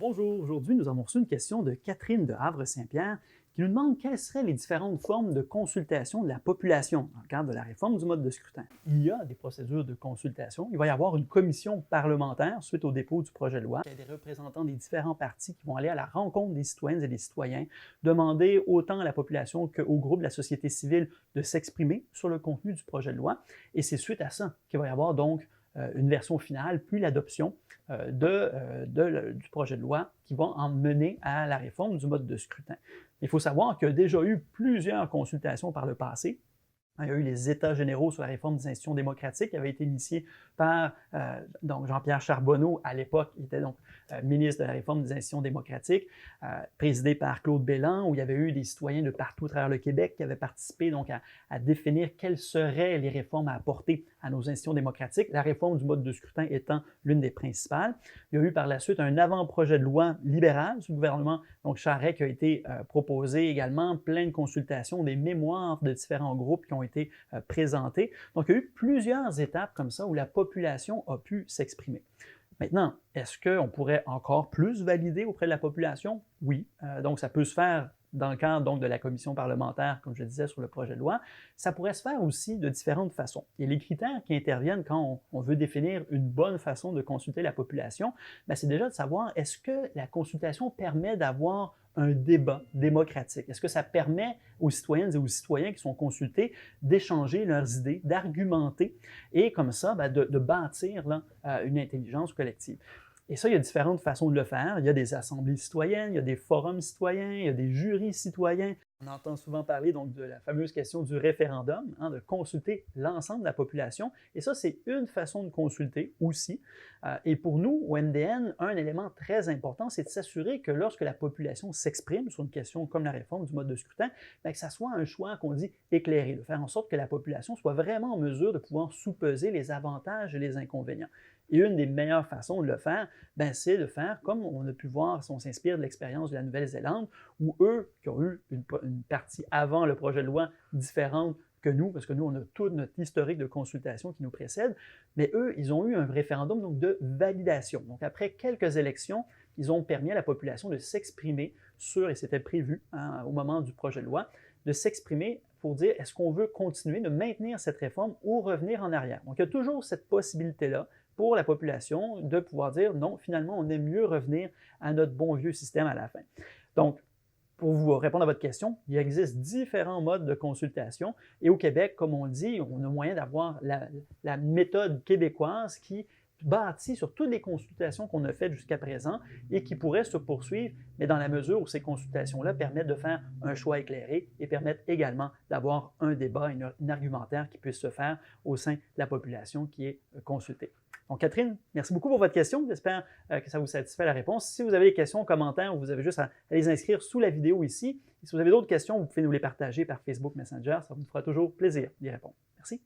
Bonjour, aujourd'hui nous avons reçu une question de Catherine de Havre-Saint-Pierre qui nous demande quelles seraient les différentes formes de consultation de la population dans le cadre de la réforme du mode de scrutin. Il y a des procédures de consultation. Il va y avoir une commission parlementaire suite au dépôt du projet de loi. Il y a des représentants des différents partis qui vont aller à la rencontre des citoyennes et des citoyens, demander autant à la population qu'au groupe de la société civile de s'exprimer sur le contenu du projet de loi. Et c'est suite à ça qu'il va y avoir donc une version finale, puis l'adoption du projet de loi qui va en mener à la réforme du mode de scrutin. Il faut savoir qu'il y a déjà eu plusieurs consultations par le passé. Il y a eu les États généraux sur la réforme des institutions démocratiques qui avaient été initiés par donc Jean-Pierre Charbonneau, à l'époque, il était donc ministre de la réforme des institutions démocratiques, présidé par Claude Bélan, où il y avait eu des citoyens de partout à travers le Québec qui avaient participé donc à définir quelles seraient les réformes à apporter à nos institutions démocratiques, la réforme du mode de scrutin étant l'une des principales. Il y a eu par la suite un avant-projet de loi libéral sous le gouvernement donc Charest qui a été proposé également, plein de consultations, des mémoires de différents groupes qui ont été présentés. Donc, il y a eu plusieurs étapes comme ça où la population a pu s'exprimer. Maintenant, est-ce qu'on pourrait encore plus valider auprès de la population? Oui. Donc, ça peut se faire dans le cadre donc, de la commission parlementaire, comme je disais, sur le projet de loi. Ça pourrait se faire aussi de différentes façons. Et les critères qui interviennent quand on veut définir une bonne façon de consulter la population, c'est déjà de savoir est-ce que la consultation permet d'avoir un débat démocratique? Est-ce que ça permet aux citoyennes et aux citoyens qui sont consultés d'échanger leurs idées, d'argumenter et comme ça, de bâtir là, une intelligence collective? Et ça, il y a différentes façons de le faire. Il y a des assemblées citoyennes, il y a des forums citoyens, il y a des jurys citoyens. On entend souvent parler donc de la fameuse question du référendum, de consulter l'ensemble de la population. Et ça, c'est une façon de consulter aussi. Et pour nous, au MDN, un élément très important, c'est de s'assurer que lorsque la population s'exprime sur une question comme la réforme du mode de scrutin, que ça soit un choix qu'on dit éclairé, de faire en sorte que la population soit vraiment en mesure de pouvoir sous-peser les avantages et les inconvénients. Et une des meilleures façons de le faire, c'est de faire comme on a pu voir si on s'inspire de l'expérience de la Nouvelle-Zélande, où eux, qui ont eu une partie avant le projet de loi différente que nous, parce que nous, on a tout notre historique de consultation qui nous précède, mais eux, ils ont eu un référendum donc, de validation. Donc, après quelques élections, ils ont permis à la population de s'exprimer sur, et c'était prévu au moment du projet de loi, de s'exprimer pour dire est-ce qu'on veut continuer de maintenir cette réforme ou revenir en arrière. Donc, il y a toujours cette possibilité-là pour la population de pouvoir dire non, finalement, on aime mieux revenir à notre bon vieux système à la fin. Donc, pour vous répondre à votre question, il existe différents modes de consultation et au Québec, comme on le dit, on a moyen d'avoir la méthode québécoise qui bâtit sur toutes les consultations qu'on a faites jusqu'à présent et qui pourrait se poursuivre, mais dans la mesure où ces consultations-là permettent de faire un choix éclairé et permettent également d'avoir un débat, un argumentaire qui puisse se faire au sein de la population qui est consultée. Donc, Catherine, merci beaucoup pour votre question. J'espère que ça vous satisfait la réponse. Si vous avez des questions, commentaires, vous avez juste à les inscrire sous la vidéo ici. Et si vous avez d'autres questions, vous pouvez nous les partager par Facebook Messenger. Ça nous fera toujours plaisir d'y répondre. Merci.